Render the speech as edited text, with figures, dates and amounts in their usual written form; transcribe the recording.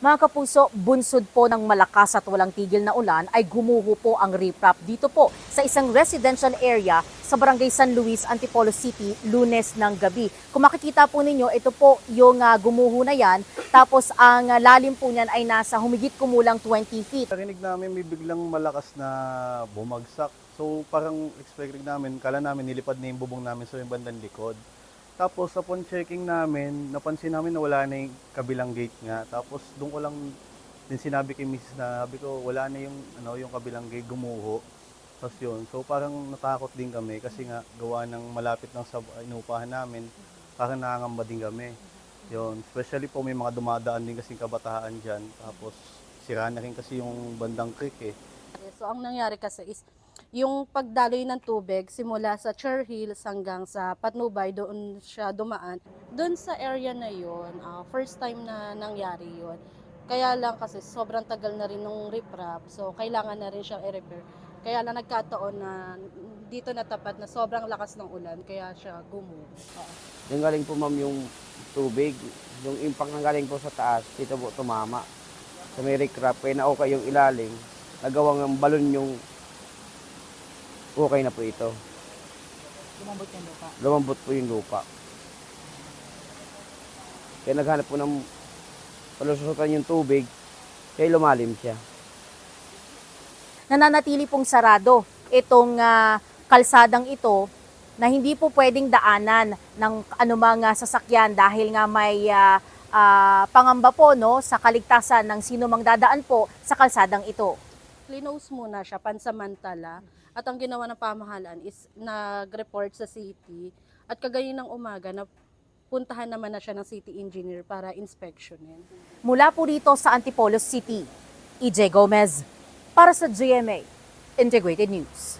Mga kapuso, bunsod po ng malakas at walang tigil na ulan ay gumuho po ang riprap dito po sa isang residential area sa Barangay San Luis, Antipolo City, Lunes ng gabi. Kung makikita po ninyo, ito po yung gumuho na yan. Tapos ang lalim po niyan ay nasa humigit kumulang 20 feet. Narinig namin may biglang malakas na bumagsak. So parang expecting namin, kala namin nilipad na yung bubong namin sa yung bandang likod. Tapos upon checking namin, napansin namin na wala na yung kabilang gate nga. Tapos doon ko lang din sinabi kay Mrs. na sabi ko wala na yung kabilang gate, gumuho. Tapos yun, so parang natakot din kami kasi nga gawa ng malapit ng inupahan namin, parang nakangamba din kami. Yun, especially po may mga dumadaan din kasing kabataan dyan. Tapos sira na rin kasi yung bandang creek eh. So ang nangyari kasi is yung pagdaloy ng tubig simula sa Cher Hills hanggang sa Patnubay, doon siya dumaan. Doon sa area na yon, first time na nangyari yon. Kaya lang kasi sobrang tagal na rin nung riprap, so kailangan na rin siyang i-repair. Kaya lang nagkataon na dito na tapat na sobrang lakas ng ulan, kaya siya gumuho. Yung galing po ma'am yung tubig, yung impact ng galing po sa taas, dito po tumama. Sa may riprap, kaya na okay yung ilalim, nagawang ng balon yung okay na po ito. Lumambot yung lupa. Lumambot po yung lupa. Kaya naghanap po ng palusutan yung tubig, kaya lumalim siya. Nananatili pong sarado itong kalsadang ito na hindi po pwedeng daanan ng anumang sasakyan dahil nga may pangamba po no, sa kaligtasan ng sino mang dadaan po sa kalsadang ito. Close muna siya, pansamantala. At ang ginawa ng pamahalaan is nag-report sa city at kagayon ng umaga na puntahan naman na siya ng city engineer para inspectionin. Mula po rito sa Antipolo City, EJ Gomez para sa GMA Integrated News.